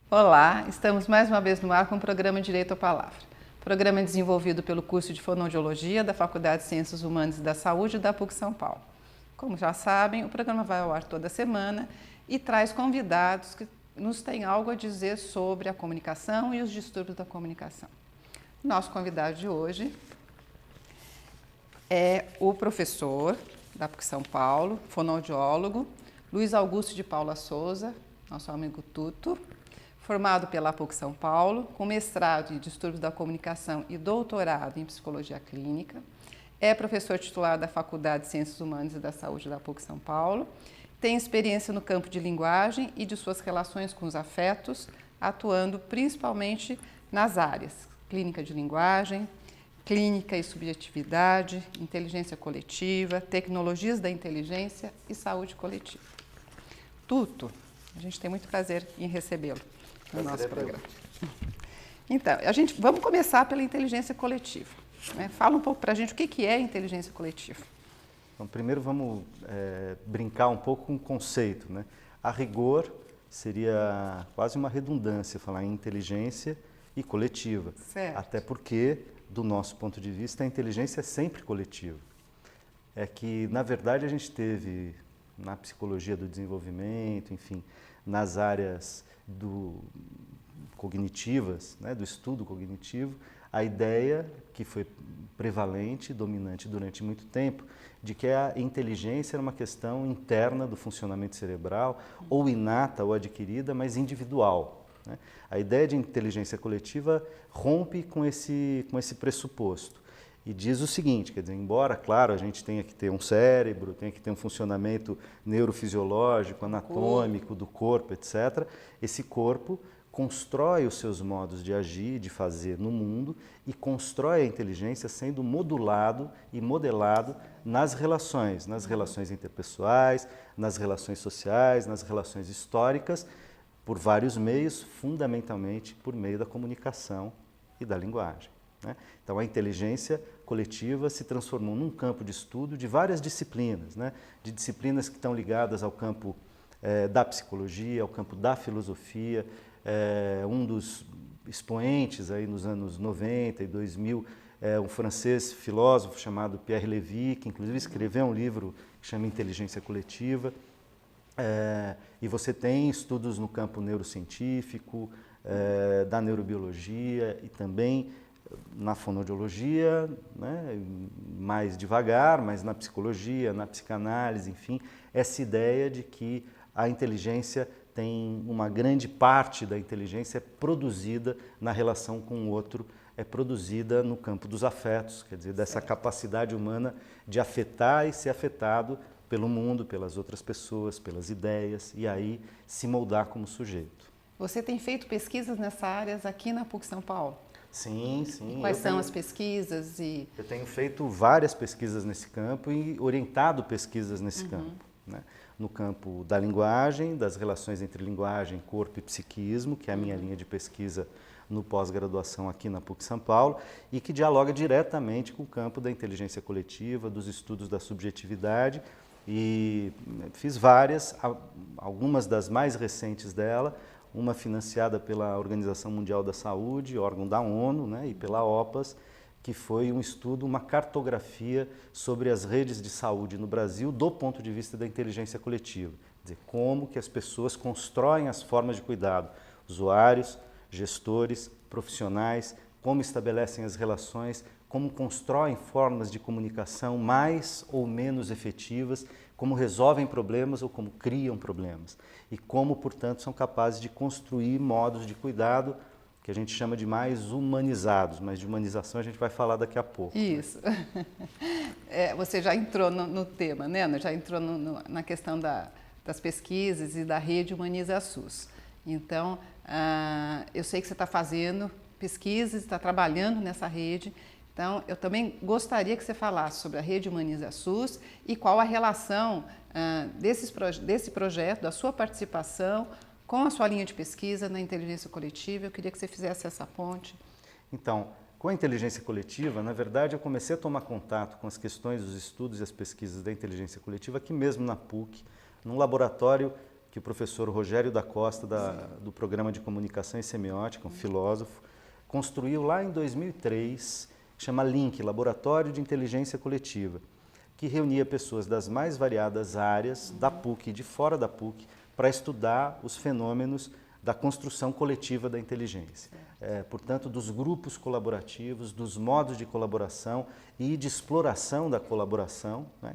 Olá, estamos mais uma vez no ar com o programa Direito à Palavra. Programa desenvolvido pelo curso de Fonoaudiologia da Faculdade de Ciências Humanas e da Saúde da PUC São Paulo. Como já sabem, o programa vai ao ar toda semana e traz convidados que nos têm algo a dizer sobre a comunicação e os distúrbios da comunicação. Nosso convidado de hoje é o professor da PUC São Paulo, fonoaudiólogo, Luiz Augusto de Paula Souza, nosso amigo Tuto, formado pela PUC São Paulo, com mestrado em distúrbios da comunicação e doutorado em psicologia clínica. É professor titular da Faculdade de Ciências Humanas e da Saúde da PUC São Paulo. Tem experiência no campo de linguagem e de suas relações com os afetos, atuando principalmente nas áreas clínica de linguagem, clínica e subjetividade, inteligência coletiva, tecnologias da inteligência e saúde coletiva. Tuto, a gente tem muito prazer em recebê-lo no nosso programa. Então, vamos começar pela inteligência coletiva. Né? Fala um pouco para a gente o que é inteligência coletiva. Então, primeiro vamos brincar um pouco com o conceito, né? A rigor seria quase uma redundância falar em inteligência e coletiva. Certo. Até porque, do nosso ponto de vista, a inteligência é sempre coletiva. É que, na verdade, a gente teve na psicologia do desenvolvimento, enfim, nas áreas cognitivas, né, do estudo cognitivo, a ideia que foi prevalente, dominante durante muito tempo, de que a inteligência era uma questão interna do funcionamento cerebral, ou inata ou adquirida, mas individual. Né? A ideia de inteligência coletiva rompe com esse pressuposto e diz o seguinte, quer dizer, embora, claro, a gente tenha que ter um cérebro, tenha que ter um funcionamento neurofisiológico, anatômico do corpo, etc., esse corpo constrói os seus modos de agir, de fazer no mundo e constrói a inteligência sendo modulado e modelado nas relações interpessoais, nas relações sociais, nas relações históricas, por vários meios, fundamentalmente por meio da comunicação e da linguagem. Né? Então, a inteligência coletiva se transformou num campo de estudo de várias disciplinas, né? De disciplinas que estão ligadas ao campo da psicologia, ao campo da filosofia. Um dos expoentes aí nos anos 90 e 2000 é um francês filósofo chamado Pierre Lévy, que inclusive escreveu um livro que chama Inteligência Coletiva. E você tem estudos no campo neurocientífico, da neurobiologia e também na fonoaudiologia, né, mais devagar, mas na psicologia, na psicanálise, enfim, essa ideia de que a inteligência tem uma grande parte da inteligência produzida na relação com o outro, é produzida no campo dos afetos, quer dizer, dessa capacidade humana de afetar e ser afetado pelo mundo, pelas outras pessoas, pelas ideias, e aí se moldar como sujeito. Você tem feito pesquisas nessa área aqui na PUC São Paulo? Sim, sim. Quais são as pesquisas? Eu tenho feito várias pesquisas nesse campo e orientado pesquisas nesse campo. Né? No campo da linguagem, das relações entre linguagem, corpo e psiquismo, que é a minha linha de pesquisa no pós-graduação aqui na PUC São Paulo, e que dialoga diretamente com o campo da inteligência coletiva, dos estudos da subjetividade, e fiz várias, algumas das mais recentes dela, uma financiada pela Organização Mundial da Saúde, órgão da ONU, né, e pela OPAS, que foi um estudo, uma cartografia sobre as redes de saúde no Brasil do ponto de vista da inteligência coletiva. Quer dizer, como que as pessoas constroem as formas de cuidado, usuários, gestores, profissionais, como estabelecem as relações, como constroem formas de comunicação mais ou menos efetivas, como resolvem problemas ou como criam problemas. E como, portanto, são capazes de construir modos de cuidado que a gente chama de mais humanizados, mas de humanização a gente vai falar daqui a pouco. Isso. Né? Você já entrou no tema, né? Já entrou na questão das pesquisas e da rede Humaniza SUS. Então, eu sei que você está fazendo pesquisas, está trabalhando nessa rede. Então, eu também gostaria que você falasse sobre a rede Humaniza SUS e qual a relação desse projeto, da sua participação com a sua linha de pesquisa na inteligência coletiva. Eu queria que você fizesse essa ponte. Então, com a inteligência coletiva, na verdade, eu comecei a tomar contato com as questões, os estudos e as pesquisas da inteligência coletiva aqui mesmo na PUC, num laboratório que o professor Rogério da Costa, do Programa de Comunicação e Semiótica, um filósofo, construiu lá em 2003, que chama LINC, Laboratório de Inteligência Coletiva, que reunia pessoas das mais variadas áreas da PUC e de fora da PUC para estudar os fenômenos da construção coletiva da inteligência. Portanto, dos grupos colaborativos, dos modos de colaboração e de exploração da colaboração, né?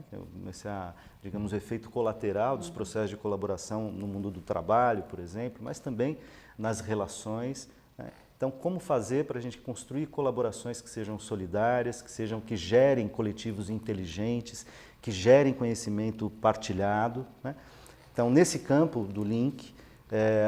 Esse é, digamos, o efeito colateral dos processos de colaboração no mundo do trabalho, por exemplo, mas também nas relações, né? Então, como fazer para a gente construir colaborações que sejam solidárias, que gerem coletivos inteligentes, que gerem conhecimento partilhado, né? Então, nesse campo do LINC,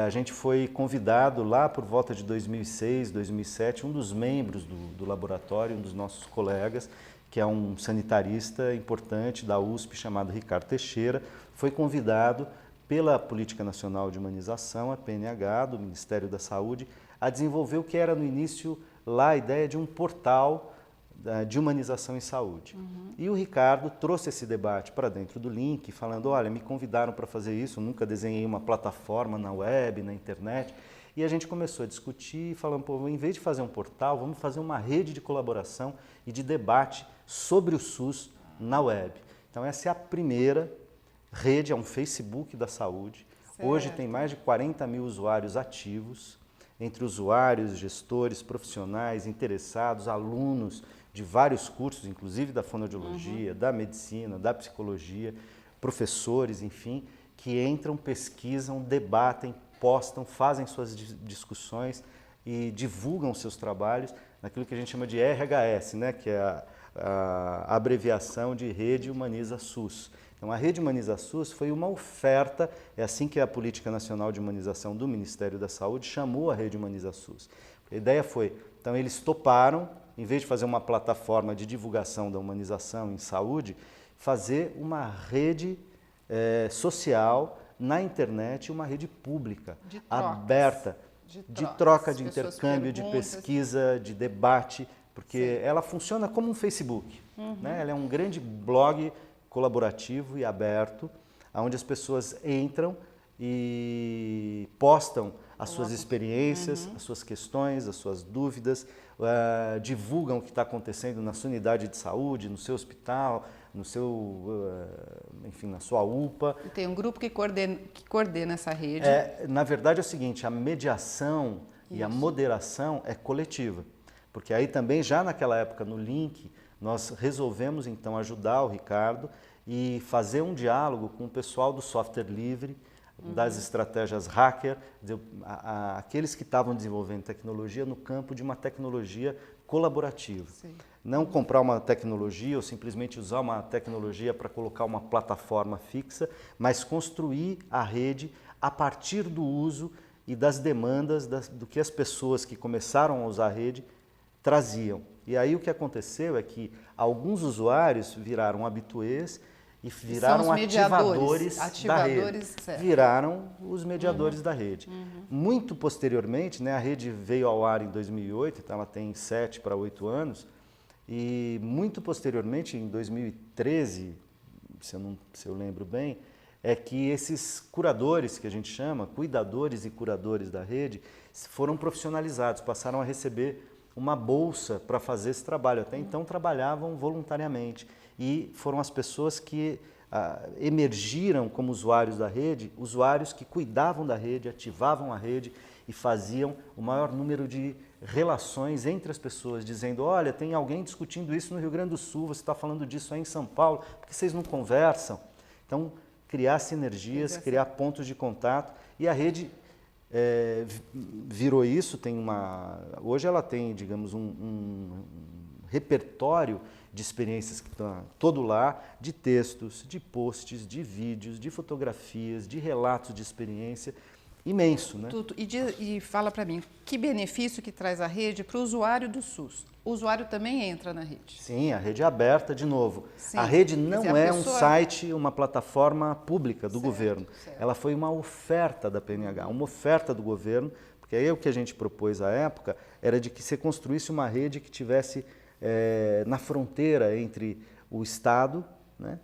a gente foi convidado lá por volta de 2006, 2007, um dos membros do laboratório, um dos nossos colegas, que é um sanitarista importante da USP chamado Ricardo Teixeira, foi convidado pela Política Nacional de Humanização, a PNH, do Ministério da Saúde, a desenvolver o que era no início lá a ideia de um portal de humanização em saúde. E o Ricardo trouxe esse debate para dentro do LINC, falando, olha, me convidaram para fazer isso, eu nunca desenhei uma plataforma na web, na internet, e a gente começou a discutir, falando, pô, em vez de fazer um portal, vamos fazer uma rede de colaboração e de debate sobre o SUS na web. Então essa é a primeira rede, é um Facebook da saúde. Certo. Hoje tem mais de 40 mil usuários ativos, entre usuários, gestores, profissionais, interessados, alunos de vários cursos, inclusive da fonoaudiologia, da medicina, da psicologia, professores, enfim, que entram, pesquisam, debatem, postam, fazem suas discussões e divulgam seus trabalhos naquilo que a gente chama de RHS, né, que é a abreviação de Rede Humaniza SUS. Então, a Rede Humaniza SUS foi uma oferta, é assim que a Política Nacional de Humanização do Ministério da Saúde chamou a Rede Humaniza SUS. A ideia foi, então eles toparam, em vez de fazer uma plataforma de divulgação da humanização em saúde, fazer uma rede social na internet, uma rede pública, aberta, de troca, de intercâmbio, de pesquisa, de debate, porque ela funciona como um Facebook. Né? Ela é um grande blog colaborativo e aberto, onde as pessoas entram e postam as suas experiências, as suas questões, as suas dúvidas, divulgam o que está acontecendo na sua unidade de saúde, no seu hospital, no seu, enfim, na sua UPA. E tem um grupo que coordena essa rede. Na verdade é o seguinte, a mediação e a moderação é coletiva, porque aí também já naquela época no LINC, nós resolvemos então ajudar o Ricardo e fazer um diálogo com o pessoal do software livre, das estratégias hacker, aqueles que estavam desenvolvendo tecnologia no campo de uma tecnologia colaborativa. Sim. Não comprar uma tecnologia ou simplesmente usar uma tecnologia para colocar uma plataforma fixa, mas construir a rede a partir do uso e das demandas do que as pessoas que começaram a usar a rede traziam. E aí o que aconteceu é que alguns usuários viraram habituês e viraram ativadores da rede. Certo. Viraram os mediadores da rede. Muito posteriormente, né, a rede veio ao ar em 2008, então ela tem 7 para 8 anos, e muito posteriormente, em 2013, se eu lembro bem, é que esses curadores, que a gente chama, cuidadores e curadores da rede, foram profissionalizados, passaram a receber uma bolsa para fazer esse trabalho. Até então trabalhavam voluntariamente e foram as pessoas que emergiram como usuários da rede, usuários que cuidavam da rede, ativavam a rede e faziam o maior número de relações entre as pessoas, dizendo, olha, tem alguém discutindo isso no Rio Grande do Sul, você está falando disso aí em São Paulo, por que vocês não conversam? Então, criar sinergias, criar pontos de contato e a rede virou isso, hoje ela tem, digamos, um repertório de experiências que estão todo lá, de textos, de posts, de vídeos, de fotografias, de relatos de experiência, imenso, né? E fala para mim, que benefício que traz a rede para o usuário do SUS? O usuário também entra na rede? Sim, a rede é aberta, de novo. Sim. A rede não é um site, uma plataforma pública do governo. Certo. Ela foi uma oferta da PNH, uma oferta do governo, porque aí o que a gente propôs à época era de que se construísse uma rede que tivesse na fronteira entre o Estado, né,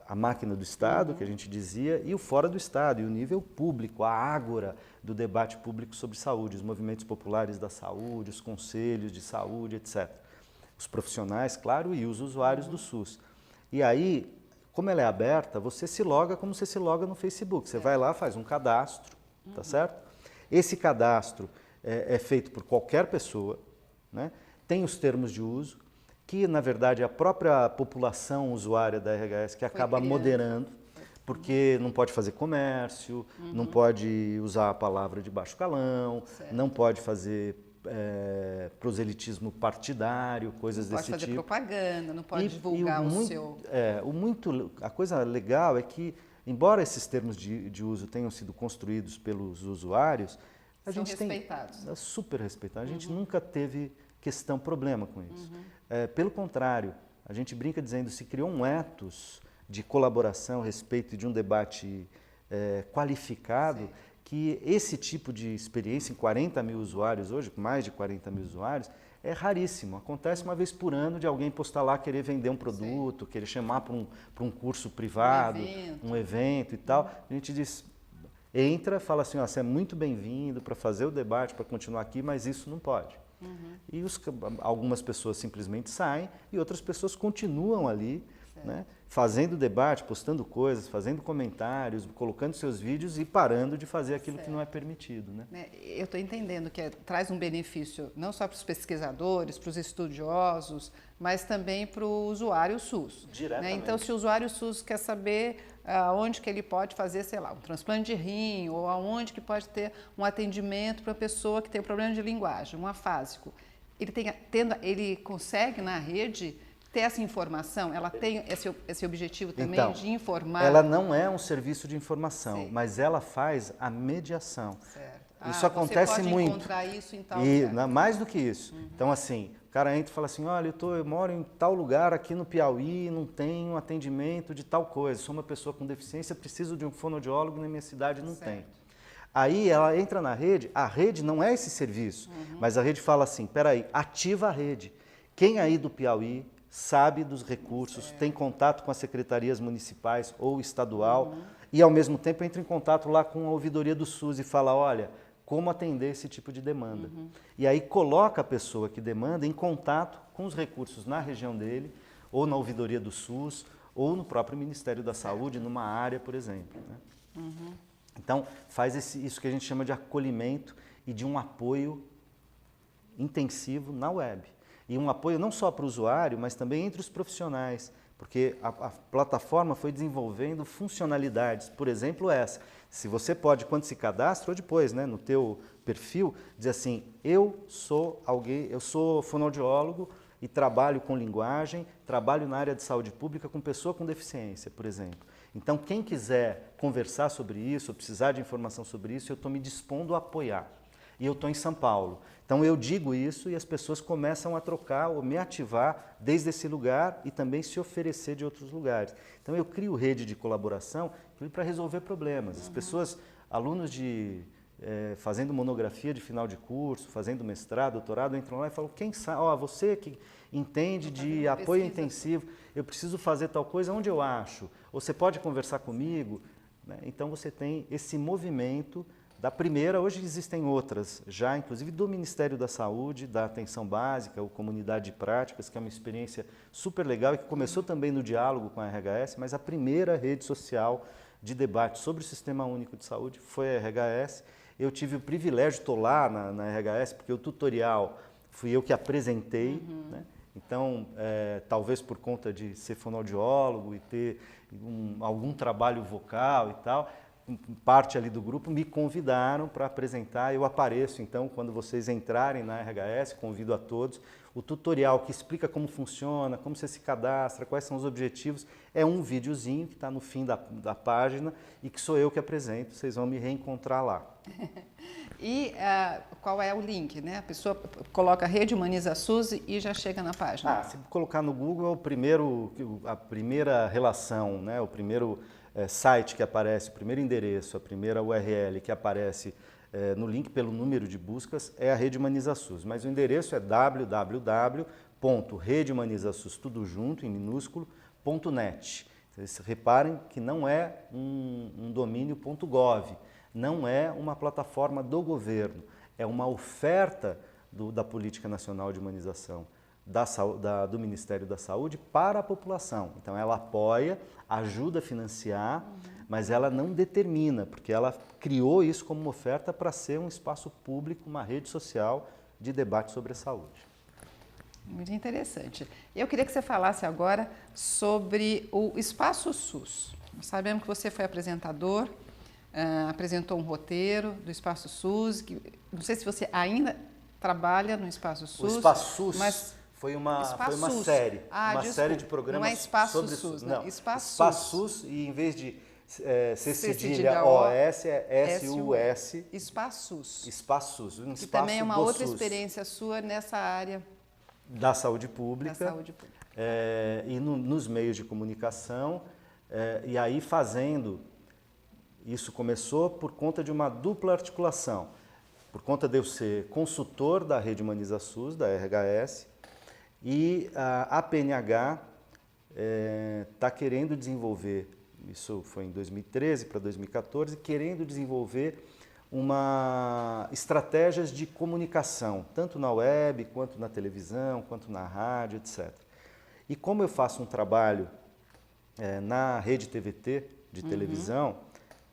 a máquina do Estado, que a gente dizia, e o fora do Estado, e o nível público, a ágora do debate público sobre saúde, os movimentos populares da saúde, os conselhos de saúde, etc. Os profissionais, claro, e os usuários do SUS. E aí, como ela é aberta, você se loga como você se loga no Facebook. Você vai lá, faz um cadastro, tá certo? Esse cadastro é feito por qualquer pessoa, né? Tem os termos de uso, que na verdade é a própria população usuária da RHS que acaba moderando, porque não pode fazer comércio, não pode usar a palavra de baixo calão, não pode fazer proselitismo partidário, coisas desse tipo. Não pode fazer propaganda, não pode divulgar o seu... A coisa legal é que, embora esses termos de uso tenham sido construídos pelos usuários, a gente respeitados. Super respeitados. A gente nunca teve problema com isso. Pelo contrário, a gente brinca dizendo, se criou um ethos de colaboração, respeito e de um debate qualificado, que esse tipo de experiência em 40 mil usuários hoje, mais de 40 mil usuários, é raríssimo. Acontece uma vez por ano de alguém postar lá, querer vender um produto, querer chamar para um curso privado, um evento e tal. A gente diz, entra, fala assim, ó, você é muito bem-vindo para fazer o debate, para continuar aqui, mas isso não pode. E algumas pessoas simplesmente saem e outras pessoas continuam ali, né, fazendo debate, postando coisas, fazendo comentários, colocando seus vídeos e parando de fazer aquilo que não é permitido. Né? Eu estou entendendo que traz um benefício não só para os pesquisadores, para os estudiosos, mas também para o usuário SUS. Né? Então, se o usuário SUS quer saber aonde que ele pode fazer, sei lá, um transplante de rim, ou aonde que pode ter um atendimento para a pessoa que tem problema de linguagem, um afásico, ele consegue na rede ter essa informação? Ela tem esse objetivo também então, de informar? Ela não é um serviço de informação, mas ela faz a mediação. Certo. Isso acontece muito. Você pode encontrar isso em tal lugar. Mais do que isso. Então, assim, o cara entra e fala assim, olha, eu moro em tal lugar aqui no Piauí, não tenho atendimento de tal coisa, sou uma pessoa com deficiência, preciso de um fonoaudiólogo, na minha cidade não tem. Aí ela entra na rede, a rede não é esse serviço, mas a rede fala assim, peraí, ativa a rede. Quem aí do Piauí sabe dos recursos, tem contato com as secretarias municipais ou estadual e ao mesmo tempo entra em contato lá com a ouvidoria do SUS e fala, olha, como atender esse tipo de demanda. E aí coloca a pessoa que demanda em contato com os recursos na região dele, ou na ouvidoria do SUS, ou no próprio Ministério da Saúde, numa área, por exemplo. Né? Então, faz isso que a gente chama de acolhimento e de um apoio intensivo na web. E um apoio não só para o usuário, mas também entre os profissionais, porque a plataforma foi desenvolvendo funcionalidades, por exemplo essa. Se você pode, quando se cadastra, ou depois, né, no teu perfil, dizer assim, eu sou fonoaudiólogo e trabalho com linguagem, trabalho na área de saúde pública com pessoa com deficiência, por exemplo. Então, quem quiser conversar sobre isso, ou precisar de informação sobre isso, eu estou me dispondo a apoiar. E eu estou em São Paulo. Então eu digo isso e as pessoas começam a trocar ou me ativar desde esse lugar e também se oferecer de outros lugares. Então eu crio rede de colaboração para resolver problemas. As pessoas, alunos fazendo monografia de final de curso, fazendo mestrado, doutorado, entram lá e falam, quem sabe, você que entende de apoio intensivo, eu preciso fazer tal coisa, onde eu acho? Ou você pode conversar comigo? Né? Então você tem esse movimento da primeira, hoje existem outras, já inclusive do Ministério da Saúde, da Atenção Básica, ou Comunidade de Práticas, que é uma experiência super legal e que começou também no diálogo com a RHS, mas a primeira rede social de debate sobre o Sistema Único de Saúde foi a RHS. Eu tive o privilégio, estou lá na RHS, porque o tutorial fui eu que apresentei, né? Então, talvez por conta de ser fonoaudiólogo e ter algum trabalho vocal e tal, parte ali do grupo me convidaram para apresentar, eu apareço então quando vocês entrarem na RHS, convido a todos, o tutorial que explica como funciona, como você se cadastra, quais são os objetivos, é um videozinho que está no fim da página e que sou eu que apresento, vocês vão me reencontrar lá. E qual é o link, né? A pessoa coloca Rede Humaniza SUS e já chega na página. Se colocar no Google é a primeira relação, né? O primeiro site que aparece, o primeiro endereço, a primeira URL que aparece no link pelo número de buscas é a Rede Humaniza SUS, mas o endereço é www.redehumanizasus, tudo junto, em minúsculo, .net. Vocês reparem que não é um domínio .gov, não é uma plataforma do governo, é uma oferta da Política Nacional de Humanização do Ministério da Saúde para a população. Então ela apoia, ajuda a financiar, mas ela não determina, porque ela criou isso como uma oferta para ser um espaço público, uma rede social de debate sobre a saúde. Muito interessante. Eu queria que você falasse agora sobre o Espaço SUS. Nós sabemos que você foi apresentador, apresentou um roteiro do Espaço SUS, não sei se você ainda trabalha no Espaço SUS. O Espaço SUS mas foi uma SUS. série, Desculpa, série de programas não é Espaço sobre SUS, não, Espaço SUS, e em vez de ser cedilha OS, é SUS. Espaço SUS. Espaço SUS, um Que espaço também é uma do outra SUS. experiência sua nessa área Da saúde pública, da saúde pública. E nos meios de comunicação, e aí fazendo, isso começou por conta de uma dupla articulação, por conta de eu ser consultor da Rede Humaniza SUS, da RHS, e a PNH está querendo desenvolver, isso foi em 2013 para 2014, querendo desenvolver estratégias de comunicação, tanto na web, quanto na televisão, quanto na rádio, etc. E como eu faço um trabalho na rede TVT de televisão,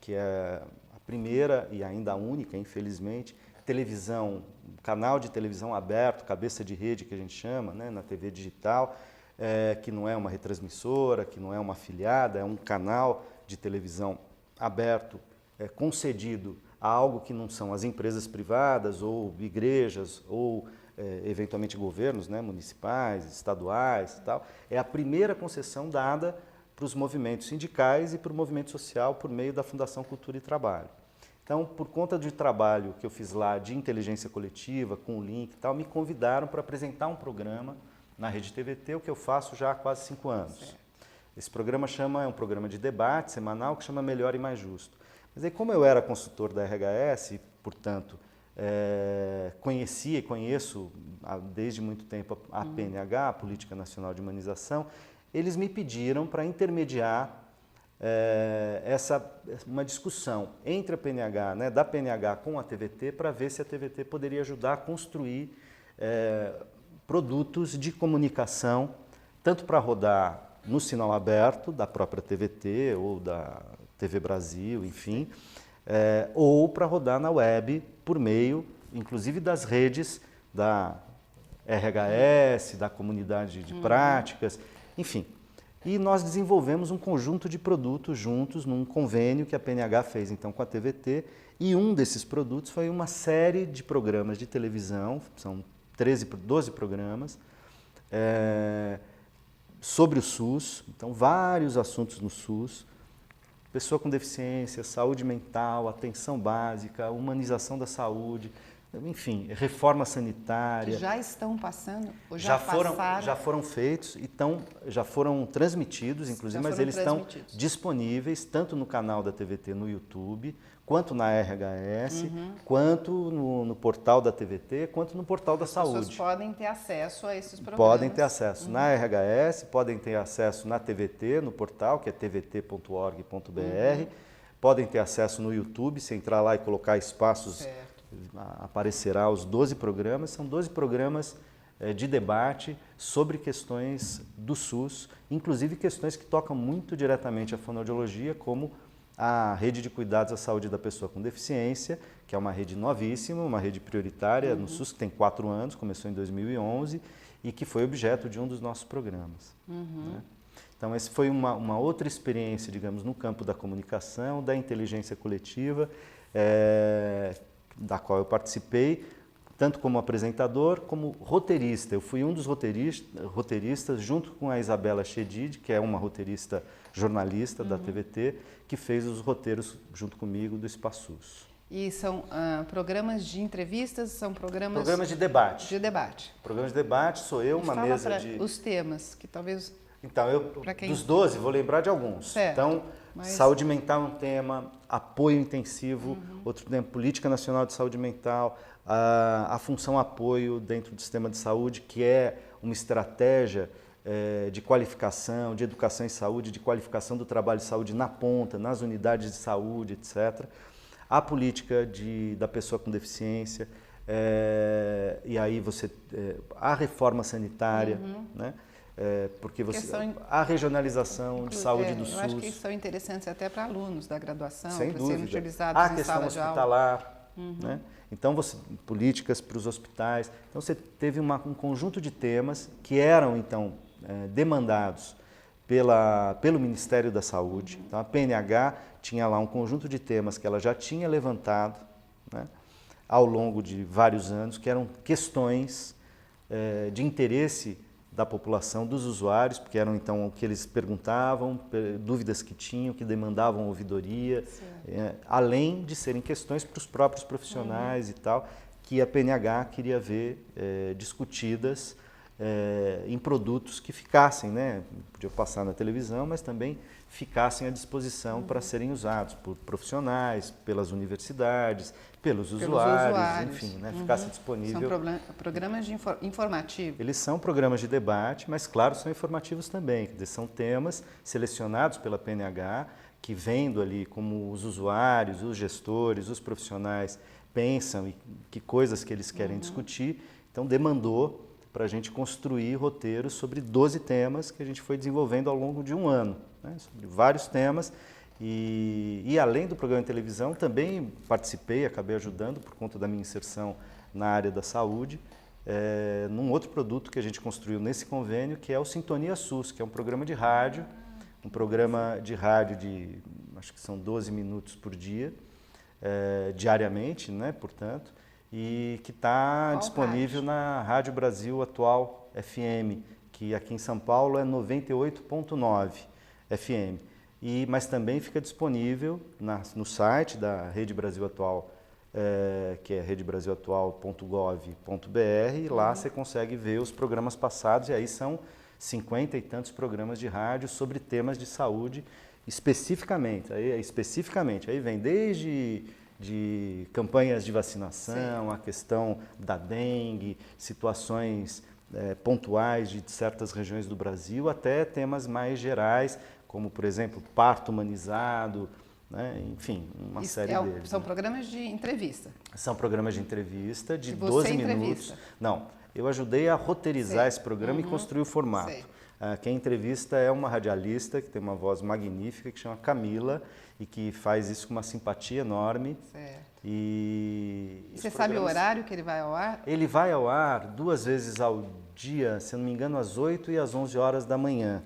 que é a primeira e ainda a única, infelizmente, canal de televisão aberto, cabeça de rede que a gente chama, né, na TV digital, que não é uma retransmissora, que não é uma afiliada, é um canal de televisão aberto, concedido a algo que não são as empresas privadas ou igrejas ou eventualmente governos, né, municipais, estaduais e tal. É a primeira concessão dada para os movimentos sindicais e para o movimento social por meio da Fundação Cultura e Trabalho. Então, por conta do trabalho que eu fiz lá de inteligência coletiva, com o link e tal, me convidaram para apresentar um programa na Rede TVT, o que eu faço já há quase 5 anos. Certo. Esse programa é um programa de debate semanal que chama Melhor e Mais Justo. Mas aí, como eu era consultor da RHS, e, portanto, conhecia e conheço desde muito tempo a PNH, a Política Nacional de Humanização, eles me pediram para intermediar uma discussão entre a PNH, né, da PNH com a TVT, para ver se a TVT poderia ajudar a construir produtos de comunicação, tanto para rodar no sinal aberto da própria TVT ou da TV Brasil, enfim, ou para rodar na web por meio, inclusive, das redes da RHS, da comunidade de práticas, enfim. E nós desenvolvemos um conjunto de produtos juntos num convênio que a PNH fez então com a TVT, e um desses produtos foi uma série de programas de televisão, são 12 programas, sobre o SUS, então vários assuntos no SUS, pessoa com deficiência, saúde mental, atenção básica, humanização da saúde, enfim, reforma sanitária. Que já estão passando? Ou já passaram? Já foram feitos, já foram transmitidos, inclusive, mas eles estão disponíveis tanto no canal da TVT no YouTube, quanto na RHS, quanto no portal da TVT, quanto no portal da Saúde. As pessoas podem ter acesso a esses programas. Podem ter acesso na RHS, podem ter acesso na TVT, no portal, que é tvt.org.br, podem ter acesso no YouTube, se entrar lá e colocar espaços, certo, aparecerá os 12 programas, são 12 programas de debate sobre questões do SUS, inclusive questões que tocam muito diretamente a fonoaudiologia, como a rede de cuidados à saúde da pessoa com deficiência, que é uma rede novíssima, uma rede prioritária no SUS, que tem 4 anos, começou em 2011, e que foi objeto de um dos nossos programas. Né? Então, essa foi uma outra experiência, digamos, no campo da comunicação, da inteligência coletiva, da qual eu participei, tanto como apresentador, como roteirista. Eu fui um dos roteiristas, junto com a Isabela Chedid, que é uma roteirista jornalista da TVT, que fez os roteiros junto comigo do Espaço SUS. E são programas de entrevistas, são programas... Programas de debate. De debate. Programas de debate, sou eu, uma mesa de... os temas, que talvez... Então, dos 12, vou lembrar de alguns. Certo, então, saúde mental é um tema, apoio intensivo, outro tema, política nacional de saúde mental, a função apoio dentro do sistema de saúde, que é uma estratégia de qualificação, de educação em saúde, de qualificação do trabalho de saúde na ponta, nas unidades de saúde, etc. A política da pessoa com deficiência, e aí a reforma sanitária, né? Porque a regionalização de saúde do SUS. Eu acho que são interessantes até para alunos da graduação, sem para dúvida. serem utilizados a em questão sala de aula. hospitalar, né? Então, políticas para os hospitais. Então, você teve um conjunto de temas que eram, então, demandados pelo Ministério da Saúde. Então, a PNH tinha lá um conjunto de temas que ela já tinha levantado, né, ao longo de vários anos, que eram questões de interesse da população, dos usuários, porque eram então o que eles perguntavam, dúvidas que tinham, que demandavam ouvidoria, além de serem questões para os próprios profissionais e tal, que a PNH queria ver discutidas em produtos que ficassem, né, podia passar na televisão, mas também ficassem à disposição para serem usados por profissionais, pelas universidades, pelos usuários, enfim, né, ficasse disponível. São programas informativos. Eles são programas de debate, mas claro, são informativos também, quer dizer, são temas selecionados pela PNH, que vendo ali como os usuários, os gestores, os profissionais pensam e que coisas que eles querem discutir, então demandou para a gente construir roteiros sobre 12 temas que a gente foi desenvolvendo ao longo de um ano, né, sobre vários temas. E além do programa de televisão, também participei, acabei ajudando por conta da minha inserção na área da saúde, num outro produto que a gente construiu nesse convênio, que é o Sintonia SUS, que é um programa de rádio, de, acho que são 12 minutos por dia, diariamente, né, portanto, e que está disponível na Rádio Brasil Atual FM, que aqui em São Paulo é 98.9 FM. Mas também fica disponível no site da Rede Brasil Atual, que é redebrasilatual.gov.br, e lá você consegue ver os programas passados, e aí são 50 e tantos programas de rádio sobre temas de saúde especificamente. Aí vem desde de campanhas de vacinação, a questão da dengue, situações pontuais de certas regiões do Brasil, até temas mais gerais, como, por exemplo, parto humanizado, né? Enfim, uma série deles. São programas de entrevista? São programas de entrevista de 12 minutos. Não, eu ajudei a roteirizar esse programa e construir o formato. Quem entrevista é uma radialista que tem uma voz magnífica, que chama Camila, e que faz isso com uma simpatia enorme. Certo. E você sabe o horário que ele vai ao ar? Ele vai ao ar 2 vezes ao dia, se não me engano, às 8 e às 11 horas da manhã.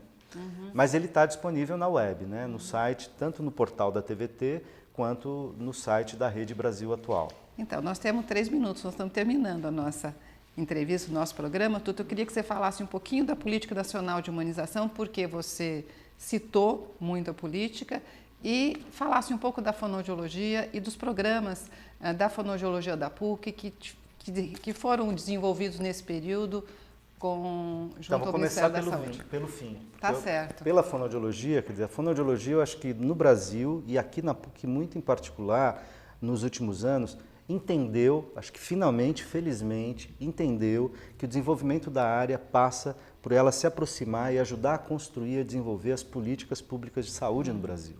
Mas ele está disponível na web, né? No site, tanto no portal da TVT, quanto no site da Rede Brasil Atual. Então, nós temos 3 minutos, nós estamos terminando a nossa entrevista, o nosso programa. Tuto, eu queria que você falasse um pouquinho da Política Nacional de Humanização, porque você citou muito a política, e falasse um pouco da fonoaudiologia e dos programas da fonoaudiologia da PUC que foram desenvolvidos nesse período junto ao Ministério da Saúde. Pelo fim. Tá certo. Pela fonoaudiologia, quer dizer, a fonoaudiologia, eu acho que no Brasil e aqui na PUC muito em particular, nos últimos anos, entendeu, acho que finalmente, felizmente, entendeu que o desenvolvimento da área passa por ela se aproximar e ajudar a construir e a desenvolver as políticas públicas de saúde no Brasil.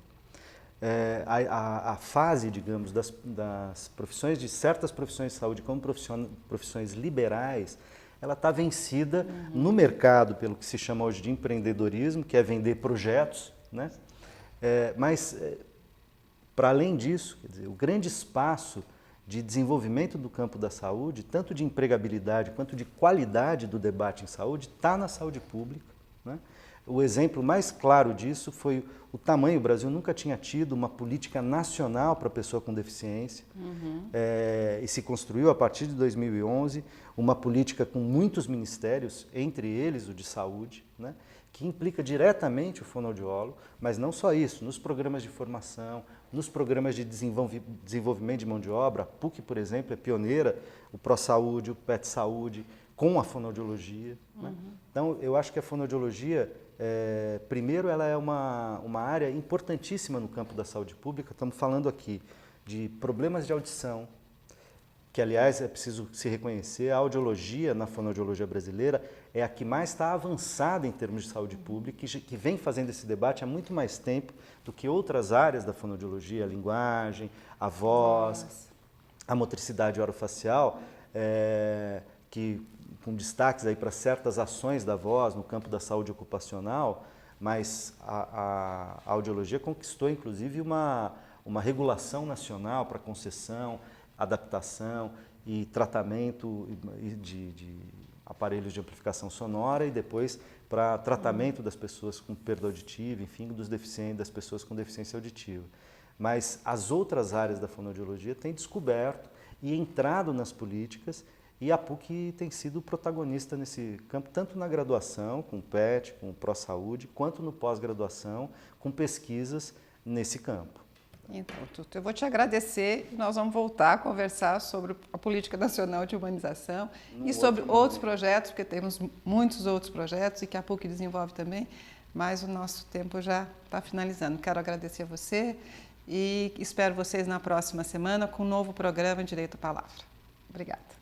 A fase, digamos, das profissões, de certas profissões de saúde como profissões liberais, ela está vencida no mercado pelo que se chama hoje de empreendedorismo, que é vender projetos, né? Mas, para além disso, quer dizer, o grande espaço de desenvolvimento do campo da saúde, tanto de empregabilidade quanto de qualidade do debate em saúde, está na saúde pública, né? O exemplo mais claro disso foi o tamanho. O Brasil nunca tinha tido uma política nacional para a pessoa com deficiência, e se construiu a partir de 2011 uma política com muitos ministérios, entre eles o de saúde, né, que implica diretamente o fonoaudiólogo, mas não só isso, nos programas de formação, nos programas de desenvolvimento de mão de obra. A PUC, por exemplo, é pioneira, o ProSaúde, o PET Saúde, com a fonoaudiologia, né? Então, eu acho que a fonoaudiologia, primeiro, ela é uma área importantíssima no campo da saúde pública. Estamos falando aqui de problemas de audição, que aliás é preciso se reconhecer, a audiologia na fonoaudiologia brasileira é a que mais está avançada em termos de saúde pública e que vem fazendo esse debate há muito mais tempo do que outras áreas da fonoaudiologia, a linguagem, a voz, a motricidade orofacial, que com destaques aí para certas ações da voz no campo da saúde ocupacional, mas a audiologia conquistou inclusive uma regulação nacional para concessão, adaptação e tratamento de aparelhos de amplificação sonora e depois para tratamento das pessoas com perda auditiva, enfim, dos deficientes, das pessoas com deficiência auditiva. Mas as outras áreas da fonoaudiologia têm descoberto e entrado nas políticas e a PUC tem sido protagonista nesse campo, tanto na graduação, com o PET, com o ProSaúde, quanto no pós-graduação, com pesquisas nesse campo. Então, Tuto, eu vou te agradecer e nós vamos voltar a conversar sobre a Política Nacional de Humanização e sobre outros projetos, porque temos muitos outros projetos e que a PUC desenvolve também, mas o nosso tempo já está finalizando. Quero agradecer a você e espero vocês na próxima semana com um novo programa Direito à Palavra. Obrigada.